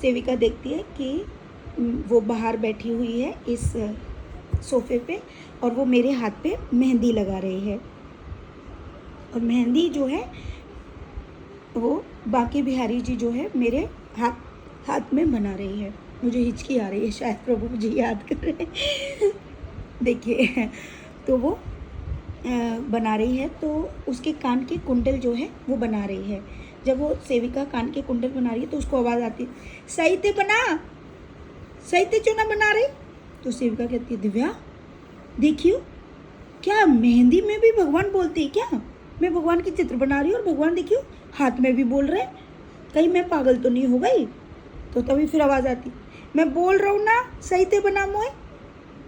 सेविका देखती है कि वो बाहर बैठी हुई है इस सोफे पे और वो मेरे हाथ पे मेहंदी लगा रही है। और मेहंदी जो है वो बाकी बिहारी जी जो है मेरे हाथ में बना रही है। मुझे हिचकी आ रही है, शायद प्रभु जी याद कर रहे हैं। देखिए, तो वो बना रही है, तो उसके कान के कुंडल जो है वो बना रही है। जब वो सेविका कान के कुंडल बना रही है तो उसको आवाज़ आती है, सही ते बना, सही ते क्यों ना बना रही। तो सेविका कहती है, दिव्या देखियो, क्या मेहंदी में भी भगवान बोलते हैं क्या। मैं भगवान की चित्र बना रही हूँ और भगवान देखियो हाथ में भी बोल रहे, कहीं मैं पागल तो नहीं हो गई। तो तभी फिर आवाज़ आती, मैं बोल रहा हूँ ना सही ते बना मोए।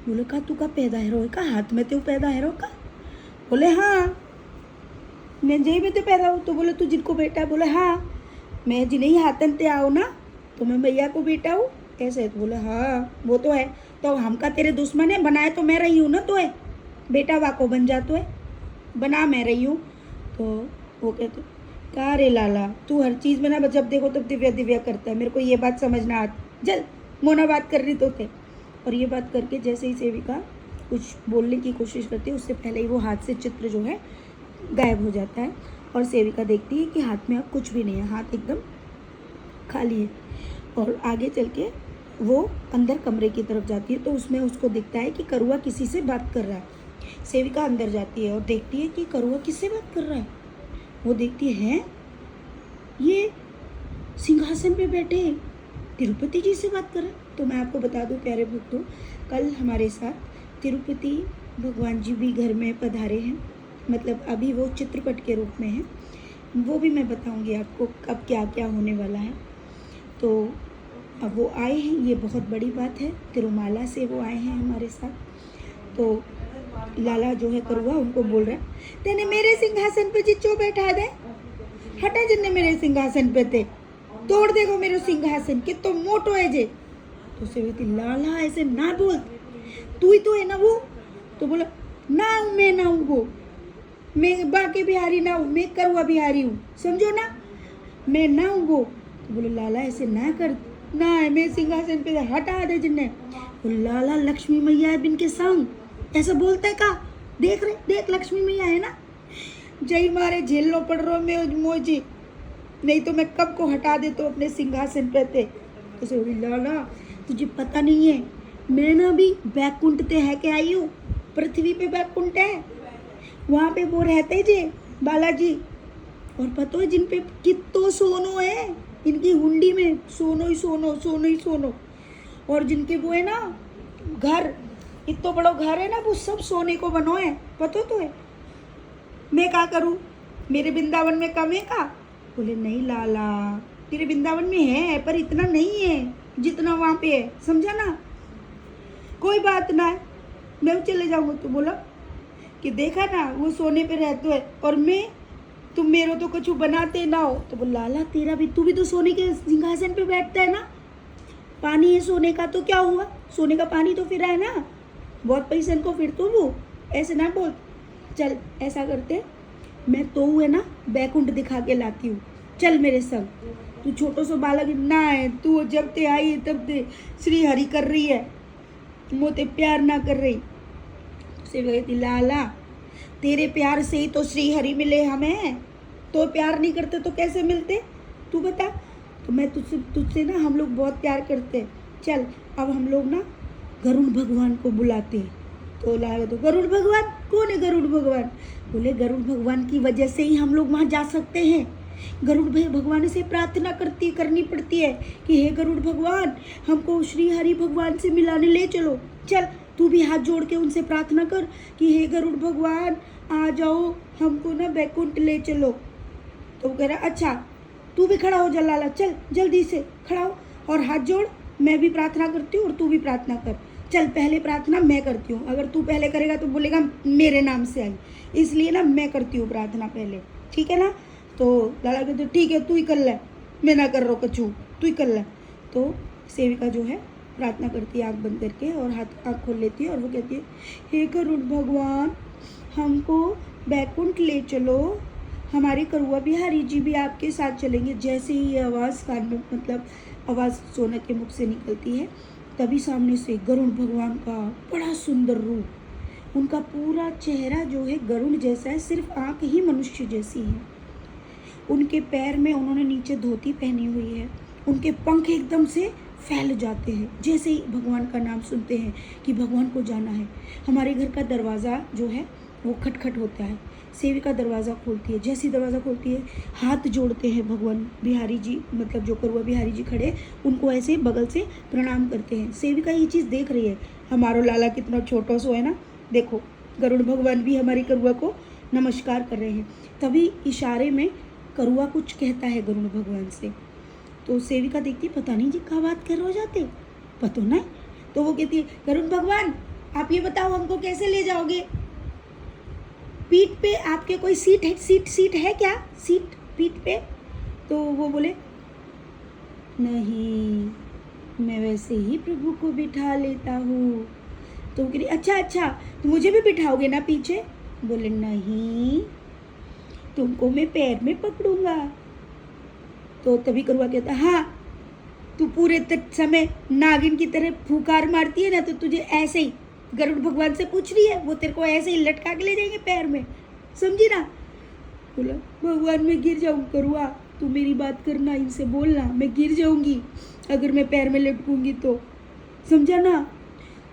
बोले का तू का पैदा है रो का, हाथ में तो पैदा है रो का। बोले हाँ मैं जही में तो पैदा हूँ। तो बोले तू जिनको बेटा है। बोले हाँ मैं जिन्हें ही हाथन ते आओ ना तो मैं मैया को बेटा हूँ ऐसे। तो बोले हाँ वो तो है, तो हमका तेरे दुश्मन है, बनाए तो मैं रही हूँ ना, तो है बेटा वाको बन जा, तो है बना मैं रही हूँ। तो वो कहते कहा रे लाला तू हर चीज़ में ना जब देखो तब दिव्या दिव्या करता है, मेरे को ये बात समझना आती, जल मोना बात कर रही तो थे। और ये बात करके जैसे ही सेविका कुछ बोलने की कोशिश करती है उससे पहले ही वो हाथ से चित्र जो है गायब हो जाता है। और सेविका देखती है कि हाथ में अब कुछ भी नहीं है, हाथ एकदम खाली है। और आगे चल के वो अंदर कमरे की तरफ जाती है तो उसमें उसको दिखता है कि करुआ किसी से बात कर रहा है। सेविका अंदर जाती है और देखती है कि करुआ किससे बात कर रहा है। वो देखती है ये सिंहासन पे बैठे तिरुपति जी से बात कर रहे हैं। तो मैं आपको बता दूं प्यारे भक्तों, कल हमारे साथ तिरुपति भगवान जी भी घर में पधारे हैं, मतलब अभी वो चित्रपट के रूप में हैं। वो भी मैं बताऊंगी आपको कब क्या क्या होने वाला है। तो अब वो आए हैं, ये बहुत बड़ी बात है, तिरुमाला से वो आए हैं हमारे साथ। तो लाला जो है करुआ उनको बोल रहा है, तेने मेरे सिंहासन पे जिच्चो बैठा दे, हटा जिन्ने मेरे सिंहासन पे थे, तोड़ देगो मेरे सिंहासन कि तो मोटो है जे। तो उसे बोलती लाला ऐसे ना बोल, तू ही तो है ना वो। तो बोला ना हूँ मैं, ना हूँ वो, मैं बाकी बिहारी ना हूँ, मैं करुआ बिहारी हूँ, समझो ना, मैं ना हूँ वो। तो बोले लाला ऐसे ना कर, ना है मैं सिंहासन पे, हटा दे जिन्ने। बोले लाला लक्ष्मी मैया है बिन के संग, ऐसा बोलता है का, देख रहे देख लक्ष्मी मैया है ना, जय मारे झेल लो पड़ रहा मैं मोजी, नहीं तो मैं कब को हटा दे तो अपने सिंहासन पे थे। तो से बोली लाला तुझे पता नहीं है, मैं ना भी बैकुंठ ते है के आई हूँ, पृथ्वी पे बैकुंठ है, वहाँ पे वो रहते जे बालाजी, और पता है जिन पे कितो सोनो है, इनकी हुंडी में सोनो ही सोनो, सोनो ही सोनो। और जिनके वो है ना घर, इतना बड़ा घर है ना, वो सब सोने को बनो है, पता तो है। मैं क्या करूँ, मेरे वृंदावन में कम है का। बोले नहीं लाला तेरे वृंदावन में है पर इतना नहीं है जितना वहाँ पे है, समझा ना, कोई बात ना है, मैं चले जाऊँगा। तो बोला कि देखा ना वो सोने पे रहते है और मैं, तुम मेरे तो कुछ बनाते ना हो। तो बोला लाला तेरा भी, तू भी तो सोने के सिंहासन पे बैठता है ना, पानी है सोने का तो क्या हुआ, सोने का पानी तो फिर है ना, बहुत पैसे को फिर तो वो ऐसे ना बोल। चल ऐसा करते, मैं तो है ना बैकुंठ दिखा के लाती हूँ, चल मेरे संग, तू छोटो सो बालक ना है, तू जब ते आई तब ते श्री हरि कर रही है, मोते प्यार ना कर रही। से कहती लाला तेरे प्यार से ही तो श्री हरि मिले हमें, तो प्यार नहीं करते तो कैसे मिलते, तू बता। तो मैं तुझसे ना हम लोग बहुत प्यार करते हैं, चल अब हम लोग ना गरुड़ भगवान को बुलाते हैं। तो लाला तो गरुड़ भगवान कौन है, गरुड़ भगवान। बोले गरुड़ भगवान की वजह से ही हम लोग वहाँ जा सकते हैं, गरुड़ भगवान से प्रार्थना करनी पड़ती है कि हे गरुड़ भगवान हमको श्री हरि भगवान से मिलाने ले चलो। चल तू भी हाथ जोड़ के उनसे प्रार्थना कर कि हे गरुड़ भगवान आ जाओ, हमको ना बैकुंठ ले चलो। तो वो कह रहा अच्छा तू भी खड़ा हो जा लाला, चल जल्दी से खड़ा हो और हाथ जोड़, मैं भी प्रार्थना करती हूँ और तू भी प्रार्थना कर। चल पहले प्रार्थना मैं करती हूँ, अगर तू पहले करेगा तो बोलेगा मेरे नाम से आई, इसलिए ना मैं करती हूँ प्रार्थना पहले, ठीक है ना। तो लाला कहते ठीक है तू ही कर ले, मैं ना कर रहा कछू, तू ही कर ले। तो सेविका जो है प्रार्थना करती है आँख बंद करके और हाथ आँख खोल लेती है और वो कहती है हे गरुड़ भगवान हमको बैकुंठ ले चलो, हमारे करुआ बिहारी जी भी आपके साथ चलेंगे। जैसे ही ये आवाज़ कान में मतलब आवाज़ सोनक के मुख से निकलती है, तभी सामने से गरुड़ भगवान का बड़ा सुंदर रूप, उनका पूरा चेहरा जो है गरुड़ जैसा है, सिर्फ आँख ही मनुष्य जैसी है। उनके पैर में उन्होंने नीचे धोती पहनी हुई है, उनके पंख एकदम से फैल जाते हैं जैसे ही भगवान का नाम सुनते हैं कि भगवान को जाना है। हमारे घर का दरवाज़ा जो है वो खटखट होता है, सेविका दरवाज़ा खोलती है। जैसी दरवाज़ा खोलती है, हाथ जोड़ते हैं भगवान बिहारी जी, मतलब जो करुआ बिहारी जी खड़े, उनको ऐसे बगल से प्रणाम करते हैं। सेविका ये चीज़ देख रही है, हमारो लाला कितना छोटा सो है ना, देखो गरुड़ भगवान भी हमारी करुआ को नमस्कार कर रहे हैं। तभी इशारे में करुआ कुछ कहता है गरुड़ भगवान से, तो सेविका देखती है पता नहीं जी क्या बात कर रहे जाते, पता नहीं। तो वो कहती है गरुड़ भगवान आप ये बताओ हमको कैसे ले जाओगे, पीठ पे आपके कोई सीट है, सीट है क्या, सीट पीठ पे। तो वो बोले नहीं, मैं वैसे ही प्रभु को बिठा लेता हूँ। तो वो कह रही अच्छा तो मुझे भी बिठाओगे ना पीछे। बोले नहीं, तुमको मैं पैर में पकड़ूंगा। तो तभी करुआ कहता हाँ, तू पूरे समय नागिन की तरह फुकार मारती है ना, तो तुझे ऐसे ही गरुड़ भगवान से पूछ रही है, वो तेरे को ऐसे ही लटका के ले जाएंगे पैर में, समझी ना। बोला भगवान मैं गिर जाऊँ, करुआ तू मेरी बात करना, इनसे बोलना मैं गिर जाऊंगी अगर मैं पैर में लटकूंगी तो, समझा ना।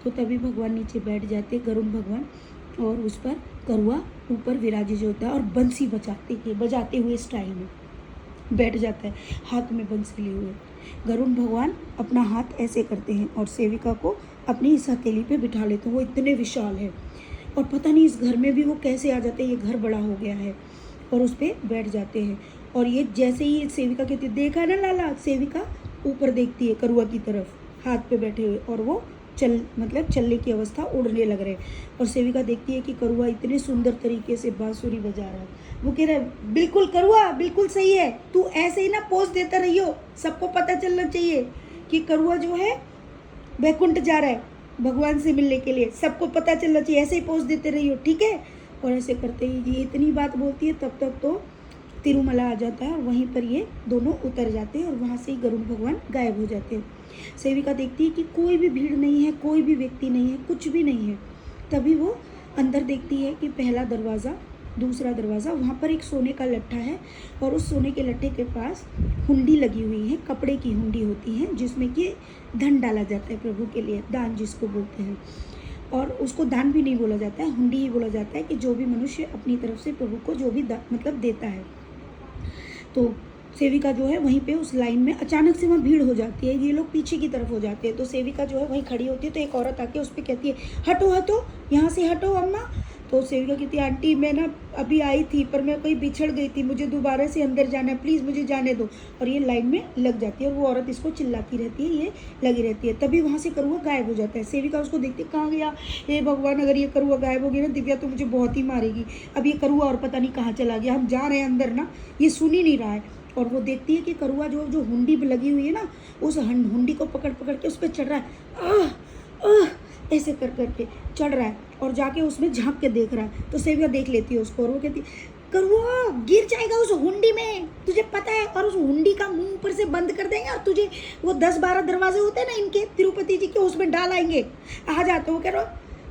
तो तभी भगवान नीचे बैठ जाते गरुड़ भगवान, और उस पर करुआ ऊपर विराजित होता है और बंसी बजाते हुए स्टाइल में बैठ जाता है, हाथ में बंसी लिए हुए। गरुड़ भगवान अपना हाथ ऐसे करते हैं और सेविका को अपनी इस हथेली पे बिठा लेते हैं। वो इतने विशाल है और पता नहीं इस घर में भी वो कैसे आ जाते हैं, ये घर बड़ा हो गया है, और उस पर बैठ जाते हैं। और ये जैसे ही सेविका कहती है देखा ना लाला, सेविका ऊपर देखती है करुआ की तरफ हाथ पे बैठे हुए, और वो चलने की अवस्था, उड़ने लग रहे। और सेविका देखती है कि करुआ इतने सुंदर तरीके से बांसुरी बजा रहा है। वो कह रहा है बिल्कुल करुआ बिल्कुल सही है, तू ऐसे ही ना पोज देता रहियो, सबको पता चलना चाहिए कि करुआ जो है वैकुंठ जा रहा है भगवान से मिलने के लिए, सबको पता चलना चाहिए, ऐसे ही पोज देते रहियो, ठीक है। और ऐसे करते ही ये इतनी बात बोलती है, तब तक तो तिरुमला आ जाता है और वहीं पर ये दोनों उतर जाते हैं और वहाँ से ही गरुड़ भगवान गायब हो जाते हैं। सेविका देखती है कि कोई भी भीड़ नहीं है, कोई भी व्यक्ति नहीं है, कुछ भी नहीं है। तभी वो अंदर देखती है कि पहला दरवाज़ा, दूसरा दरवाज़ा, वहाँ पर एक सोने का लट्ठा है और उस सोने के लट्ठे के पास हुंडी लगी हुई है, कपड़े की हुंडी होती है जिसमें कि धन डाला जाता है प्रभु के लिए, दान जिसको बोलते हैं। और उसको दान भी नहीं बोला जाता है, हुंडी ही बोला जाता है कि जो भी मनुष्य अपनी तरफ से प्रभु को जो भी मतलब देता है। तो सेविका जो है वहीं पे उस लाइन में अचानक से वहाँ भीड़ हो जाती है, ये लोग पीछे की तरफ हो जाते हैं। तो सेविका जो है वहीं खड़ी होती है, तो एक औरत आके उस पर कहती है हटो हटो, यहाँ से हटो अम्मा। तो सेविका कहती है आंटी मैं ना अभी आई थी पर मैं कहीं बिछड़ गई थी, मुझे दोबारा से अंदर जाना है, प्लीज़ मुझे जाने दो। और ये लाइन में लग जाती है और वो औरत इसको चिल्लाती रहती है, ये लगी रहती है। तभी वहाँ से करुआ गायब हो जाता है। सेविका उसको देखती है कहाँ गया, हे भगवान अगर ये करुआ गायब हो गया ना दिव्या तो मुझे बहुत ही मारेगी, अब ये करुआ और पता नहीं कहाँ चला गया, हम जा रहे हैं अंदर ना, ये सुन ही नहीं रहा है। और वो देखती है कि करुआ जो हुंडी लगी हुई है ना, उस हुंडी को पकड़ के उस पर चढ़ रहा है, ऐसे कर करके चढ़ रहा है और जाके उसमें झांक के देख रहा है। तो सेविका देख लेती है उसको और वो कहती है करुआ गिर जाएगा उस हुंडी में, तुझे पता है, और उस हुंडी का मुंह ऊपर से बंद कर देंगे और तुझे वो 10-12 दरवाजे होते हैं ना इनके तिरुपति जी के, उसमें डाल आएंगे, आ जाते। वो कह रहा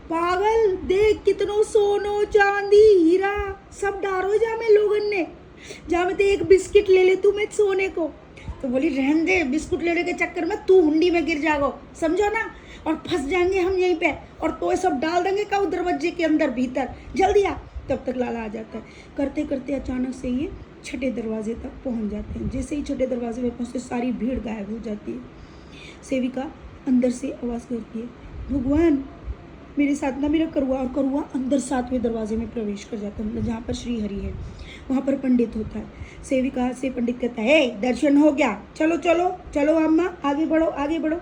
पागल देख कितनो सोनो चांदी हीरा सब डारो जा में लोगन ने, जहाँ में तो एक बिस्किट ले ले तू मैं सोने को। तो बोली रहने दे, बिस्कुट लेने के चक्कर में तू हुंडी में गिर जाओ, समझो ना, और फंस जाएंगे हम यहीं पे, और तो सब डाल देंगे काऊ दरवाजे के अंदर भीतर, जल्दी आ। तब तक लाला आ जाता है। करते करते अचानक से ये छठे दरवाजे तक पहुंच जाते हैं। जैसे ही छठे दरवाजे में पहुँचते सारी भीड़ गायब हो जाती है। सेविका अंदर से आवाज़ करती है भगवान मेरे साथ ना मेरा करुआ, और करुआ अंदर 7वें दरवाजे में प्रवेश कर जाता है, मतलब जहाँ पर श्री हरि है वहाँ पर पंडित होता है। सेविका से पंडित कहता है दर्शन हो गया, चलो चलो चलो अम्मा आगे बढ़ो आगे बढ़ो।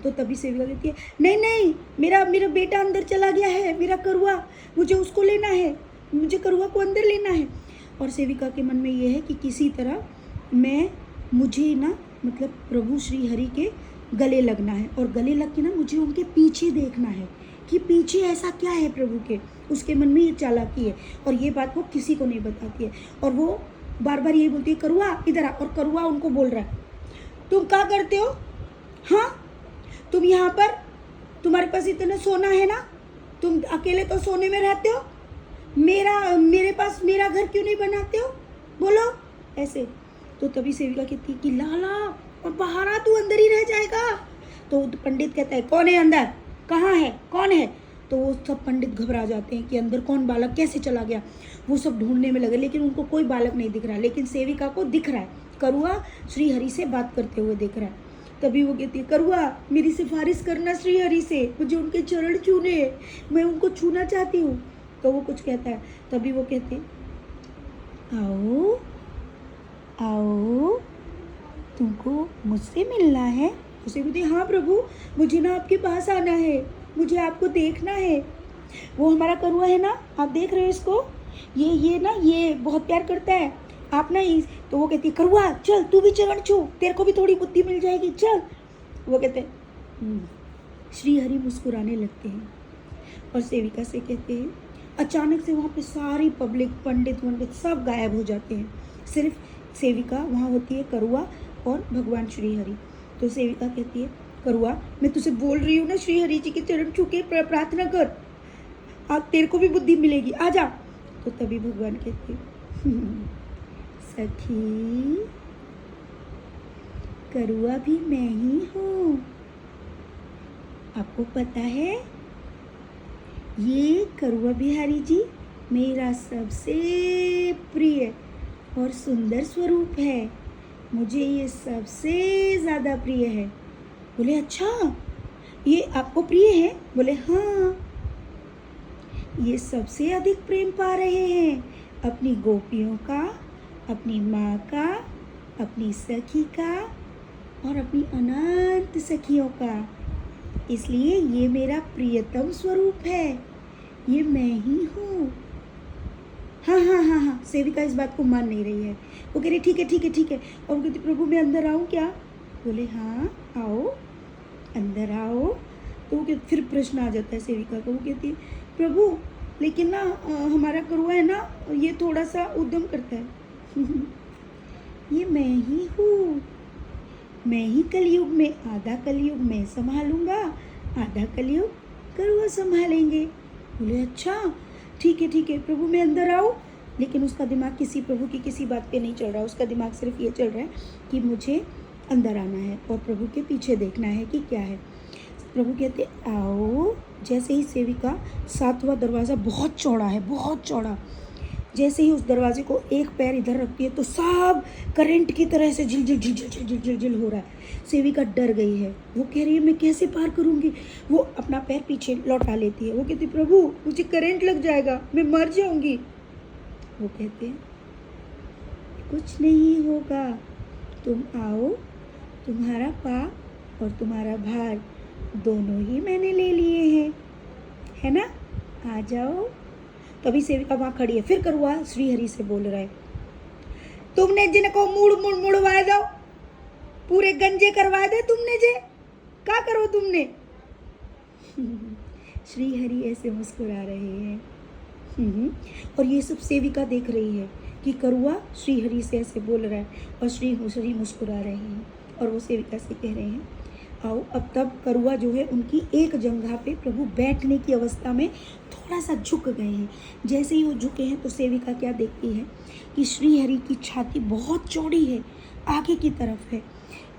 तो तभी सेविका कहती है नहीं मेरा बेटा अंदर चला गया है, मेरा करुआ, मुझे उसको लेना है, मुझे करुआ को अंदर लेना है। और सेविका के मन में ये है कि किसी तरह मुझे ना मतलब प्रभु श्री हरि के गले लगना है, और गले लग के ना मुझे उनके पीछे देखना है कि पीछे ऐसा क्या है प्रभु के। उसके मन में ये चालाकी है और ये बात वो किसी को नहीं बताती है। और वो बार बार यही बोलती है, करुआ इधर आ। और करुआ उनको बोल रहा है, तुम क्या करते हो? हाँ, तुम यहाँ पर, तुम्हारे पास इतना सोना है ना, तुम अकेले तो सोने में रहते हो, मेरे पास मेरा घर क्यों नहीं बनाते हो? बोलो ऐसे। तो तभी सेविका कहती है कि लाला, और बाहर आ, तू अंदर ही रह जाएगा। तो पंडित कहता है, कौन है अंदर? कहाँ है? कौन है? तो वो सब पंडित घबरा जाते हैं कि अंदर कौन, बालक कैसे चला गया। वो सब ढूंढने में लगे, लेकिन उनको कोई बालक नहीं दिख रहा, लेकिन सेविका को दिख रहा है, करुआ श्री हरि से बात करते हुए दिख रहा है। तभी वो कहती है, करुआ मेरी सिफारिश करना श्री हरि से, मुझे उनके चरण छूने, मैं उनको छूना चाहती हूँ। तो वो कुछ कहता है, तभी वो कहते हैं, आओ आओ, तुमको मुझसे मिलना है? उसे बोलते, हाँ प्रभु, मुझे ना आपके पास आना है, मुझे आपको देखना है। वो हमारा करुआ है ना, आप देख रहे हो इसको, ये ना ये बहुत प्यार करता है, आप ना ही। तो वो कहती है, करुआ चल तू भी चरण छू, तेरे को भी थोड़ी बुद्धि मिल जाएगी, चल। वो कहते हैं, श्री हरि मुस्कुराने लगते हैं और सेविका से कहते हैं। अचानक से वहाँ पे सारी पब्लिक, पंडित वंडित सब गायब हो जाते हैं, सिर्फ सेविका वहाँ होती है, करुआ और भगवान श्री हरि। तो सेविका कहती है, करुआ मैं तुझे बोल रही हूँ ना, श्री हरि जी के चरण छू के प्रार्थना कर, आज तेरे को भी बुद्धि मिलेगी, आ जा। तो तभी भगवान कहते हैं, सखी करुआ भी मैं ही हूँ, आपको पता है, ये करुआ बिहारी जी मेरा सबसे प्रिय और सुंदर स्वरूप है, मुझे ये सबसे ज़्यादा प्रिय है। बोले, अच्छा ये आपको प्रिय है? बोले, हाँ, ये सबसे अधिक प्रेम पा रहे हैं अपनी गोपियों का, अपनी माँ का, अपनी सखी का और अपनी अनंत सखियों का, इसलिए ये मेरा प्रियतम स्वरूप है, ये मैं ही हूँ। हाँ हाँ हाँ हाँ, सेविका इस बात को मान नहीं रही है, वो कह रही ठीक है ठीक है ठीक है। और वो कहती, प्रभु मैं अंदर आऊँ क्या? बोले, हाँ आओ, अंदर आओ। तो वो फिर प्रश्न आ जाता है सेविका को, वो कहती है, प्रभु लेकिन ना हमारा करुआ है ना, ये थोड़ा सा उद्यम करता है। ये मैं ही हूँ, मैं ही कलयुग में, आधा कलयुग मैं संभालूंगा, आधा कलयुग करुआ संभालेंगे। बोले, अच्छा ठीक है प्रभु मैं अंदर आऊँ। लेकिन उसका दिमाग प्रभु की किसी बात पे नहीं चल रहा, उसका दिमाग सिर्फ ये चल रहा है कि मुझे अंदर आना है और प्रभु के पीछे देखना है कि क्या है। प्रभु कहते, आओ। जैसे ही सेविका, 7वां दरवाज़ा बहुत चौड़ा है, बहुत चौड़ा, जैसे ही उस दरवाजे को एक पैर इधर रखती है तो सब करंट की तरह से झिल झिल झिल झिल झिल झिल झिल हो रहा है। सेविका डर गई है, वो कह रही है मैं कैसे पार करूँगी। वो अपना पैर पीछे लौटा लेती है, वो कहती, प्रभु मुझे करंट लग जाएगा, मैं मर जाऊँगी। वो कहते हैं, कुछ नहीं होगा, तुम आओ, तुम्हारा पाप और तुम्हारा भार दोनों ही मैंने ले लिए हैं, है ना, आ जाओ। तभी सेविका वहाँ खड़ी है, फिर करुआ श्री हरि से बोल रहा है, तुमने जिनको मुड़वा दो, पूरे गंजे करवा दे तुमने, जे क्या करो तुमने। श्री हरि ऐसे मुस्कुरा रहे हैं। और ये सब सेविका देख रही है कि करुआ श्री हरि से ऐसे बोल रहा है और श्री हरि मुस्कुरा रहे हैं। और वो सेविका से कह रहे हैं, आओ। अब तब करुआ जो है उनकी एक जगह पे प्रभु बैठने की अवस्था में थोड़ा सा झुक गए हैं। जैसे ही वो झुके हैं तो सेविका क्या देखती है कि श्री हरि की छाती बहुत चौड़ी है, आगे की तरफ है,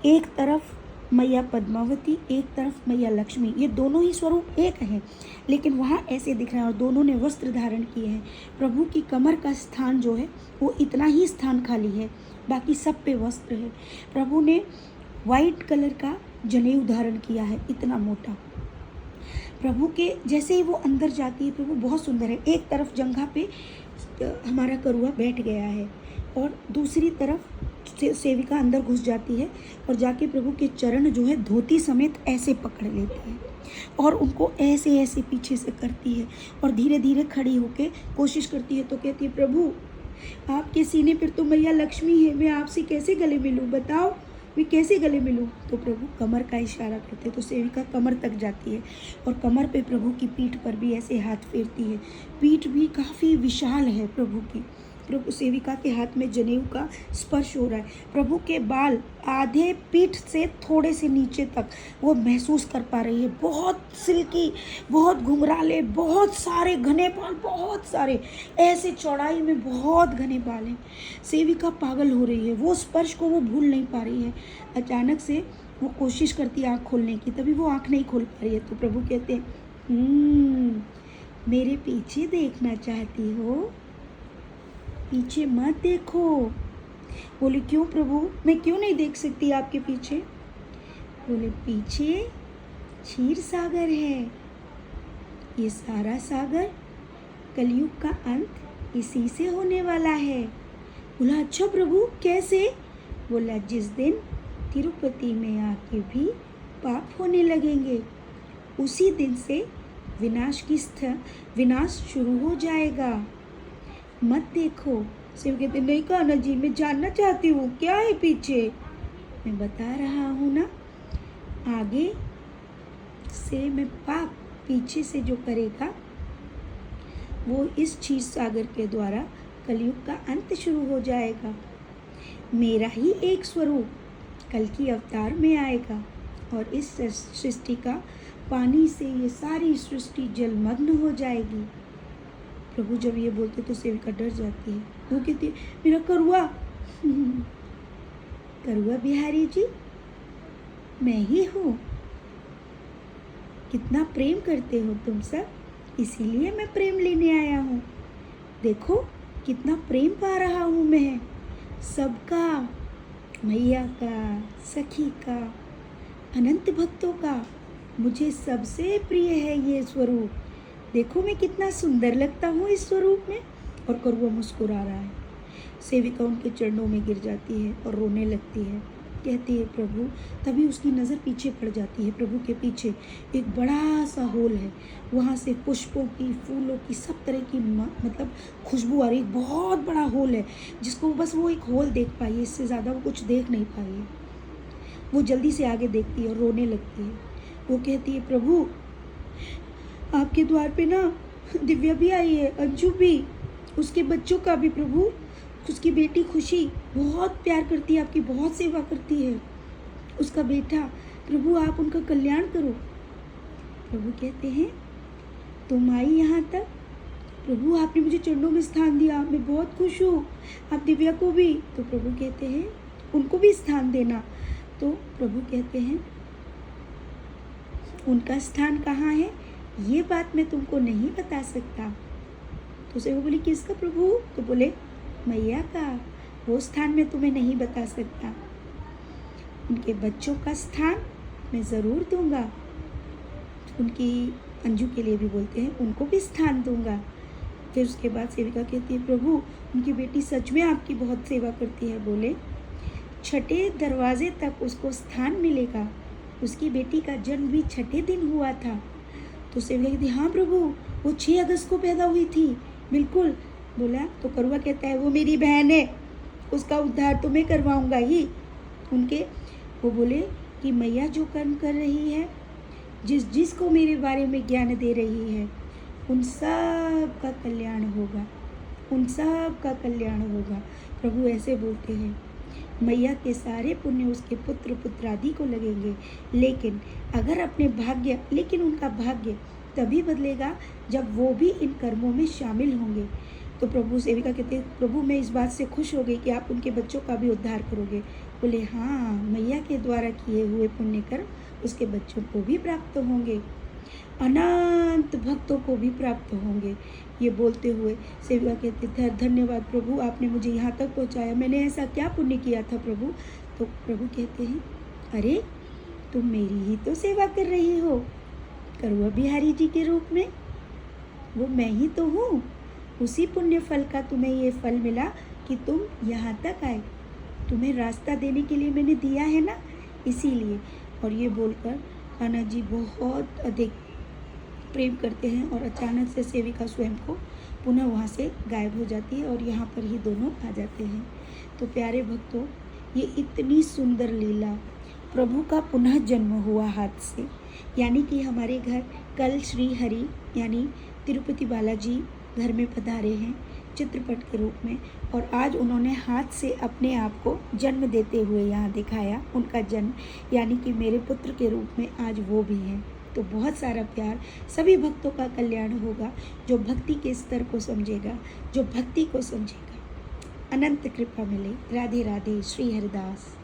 एक तरफ मैया पद्मावती, एक तरफ मैया लक्ष्मी, ये दोनों ही स्वरूप एक हैं, लेकिन वहाँ ऐसे दिख रहा है और दोनों ने वस्त्र धारण किए हैं। प्रभु की कमर का स्थान जो है वो इतना ही स्थान खाली है, बाकी सब पे वस्त्र है। प्रभु ने वाइट कलर का जनेऊ धारण किया है, इतना मोटा। प्रभु के जैसे ही वो अंदर जाती है, प्रभु बहुत सुंदर है। एक तरफ जंघा पे हमारा करुआ बैठ गया है और दूसरी तरफ सेविका अंदर घुस जाती है और जाके प्रभु के चरण जो है धोती समेत ऐसे पकड़ लेती है और उनको ऐसे ऐसे पीछे से करती है और धीरे धीरे खड़ी होके कोशिश करती है। तो कहती है, प्रभु आपके सीने पर तो मैया लक्ष्मी है, मैं आपसे कैसे गले मिलूँ, बताओ मैं कैसे गले मिलूँ। तो प्रभु कमर का इशारा करते, तो सेविका कमर तक जाती है और कमर पे प्रभु की पीठ पर भी ऐसे हाथ फेरती है। पीठ भी काफ़ी विशाल है प्रभु की प्रभु सेविका के हाथ में जनेऊ का स्पर्श हो रहा है। प्रभु के बाल आधे पीठ से थोड़े से नीचे तक वो महसूस कर पा रही है। बहुत सिल्की, बहुत घुंघराले, बहुत सारे घने बाल, बहुत सारे, ऐसे चौड़ाई में बहुत घने बाल हैं। सेविका पागल हो रही है, वो स्पर्श को वो भूल नहीं पा रही है। अचानक से वो कोशिश करती है आँख खोलने की, तभी वो आँख नहीं खोल पा रही है। तो प्रभु कहते हैं, मेरे पीछे देखना चाहती हो? पीछे मत देखो। बोले क्यों प्रभु, मैं क्यों नहीं देख सकती आपके पीछे? बोले पीछे क्षीर सागर है, ये सारा सागर कलयुग का अंत इसी से होने वाला है। बोला अच्छा प्रभु कैसे? बोला जिस दिन तिरुपति में आके भी पाप होने लगेंगे, उसी दिन से विनाश शुरू हो जाएगा। मत देखो। शिव कहते नहीं कान्हा जी, मैं जानना चाहती हूँ क्या है पीछे। मैं बता रहा हूँ ना, आगे से मैं पाप पीछे से जो करेगा वो इस क्षीर सागर के द्वारा कलयुग का अंत शुरू हो जाएगा। मेरा ही एक स्वरूप कल की अवतार में आएगा और इस सृष्टि का पानी से ये सारी सृष्टि जलमग्न हो जाएगी। प्रभु जब ये बोलते तो सेविका डर जाती है। वो कहती है मेरा करुआ। करुआ बिहारी जी मैं ही हूँ। कितना प्रेम करते हो तुम सब, इसीलिए मैं प्रेम लेने आया हूँ। देखो कितना प्रेम पा रहा हूँ मैं सबका, मैया का, सखी का, अनंत भक्तों का। मुझे सबसे प्रिय है ये स्वरूप। देखो मैं कितना सुंदर लगता हूँ इस स्वरूप में। और करुआ मुस्कुरा रहा है। सेविका उनके चरणों में गिर जाती है और रोने लगती है। कहती है प्रभु, तभी उसकी नज़र पीछे पड़ जाती है। प्रभु के पीछे एक बड़ा सा होल है, वहाँ से पुष्पों की, फूलों की, सब तरह की मतलब खुशबू आ रही। एक बहुत बड़ा होल है जिसको बस वो एक होल देख पाई है, इससे ज़्यादा वो कुछ देख नहीं पाई है। वो जल्दी से आगे देखती है और रोने लगती है। वो कहती है प्रभु आपके द्वार पे ना दिव्या भी आई है, अंजू भी, उसके बच्चों का भी प्रभु, उसकी बेटी खुशी बहुत प्यार करती है आपकी, बहुत सेवा करती है। उसका बेटा प्रभु आप उनका कल्याण करो। प्रभु कहते हैं तुम आई यहाँ तक, प्रभु आपने मुझे चरणों में स्थान दिया, मैं बहुत खुश हूँ। आप दिव्या को भी, तो प्रभु कहते हैं उनको भी स्थान देना। तो प्रभु कहते हैं उनका स्थान कहाँ है ये बात मैं तुमको नहीं बता सकता। तो उसे वो बोली किसका प्रभु? तो बोले मैया का, वो स्थान मैं तुम्हें नहीं बता सकता। उनके बच्चों का स्थान मैं ज़रूर दूंगा। उनकी अंजू के लिए भी बोलते हैं, उनको भी स्थान दूंगा। फिर उसके बाद सेविका कहती है प्रभु उनकी बेटी सच में आपकी बहुत सेवा करती है। बोले छठे दरवाजे तक उसको स्थान मिलेगा। उसकी बेटी का जन्म भी छठे दिन हुआ था। तो सेविका कहती हाँ प्रभु वो 6 अगस्त को पैदा हुई थी। बिल्कुल। बोला तो करुआ कहता है वो मेरी बहन है, उसका उद्धार तो मैं करवाऊंगा ही। उनके वो बोले कि मैया जो कर्म कर रही है, जिसको मेरे बारे में ज्ञान दे रही है, उन सब का कल्याण होगा, उन सब का कल्याण होगा। प्रभु ऐसे बोलते हैं मैया के सारे पुण्य उसके पुत्र पुत्रादि को लगेंगे, लेकिन उनका भाग्य तभी बदलेगा जब वो भी इन कर्मों में शामिल होंगे। तो प्रभु सेविका कहते हैं प्रभु मैं इस बात से खुश हो गई कि आप उनके बच्चों का भी उद्धार करोगे। बोले हाँ मैया के द्वारा किए हुए पुण्य कर्म उसके बच्चों को भी प्राप्त होंगे, अनंत भक्तों को भी प्राप्त होंगे। ये बोलते हुए सेविका कहते थे धन्यवाद प्रभु आपने मुझे यहाँ तक पहुँचाया, मैंने ऐसा क्या पुण्य किया था प्रभु। तो प्रभु कहते हैं अरे तुम मेरी ही तो सेवा कर रही हो करुआ बिहारी जी के रूप में, वो मैं ही तो हूँ। उसी पुण्य फल का तुम्हें ये फल मिला कि तुम यहाँ तक आए, तुम्हें रास्ता देने के लिए मैंने दिया है ना, इसीलिए। और ये बोलकर कान्हा जी बहुत अधिक प्रेम करते हैं और अचानक से सेविका स्वयं को पुनः वहाँ से गायब हो जाती है और यहाँ पर ही दोनों आ जाते हैं। तो प्यारे भक्तों ये इतनी सुंदर लीला, प्रभु का पुनः जन्म हुआ हाथ से, यानी कि हमारे घर कल श्री हरि यानी तिरुपति बालाजी घर में पधारे हैं। चित्रपट के रूप में, और आज उन्होंने हाथ से अपने आप को जन्म देते हुए यहाँ दिखाया, उनका जन्म यानी कि मेरे पुत्र के रूप में आज वो भी हैं। तो बहुत सारा प्यार, सभी भक्तों का कल्याण होगा जो भक्ति के स्तर को समझेगा, जो भक्ति को समझेगा। अनंत कृपा मिले। राधे राधे। श्री हरिदास।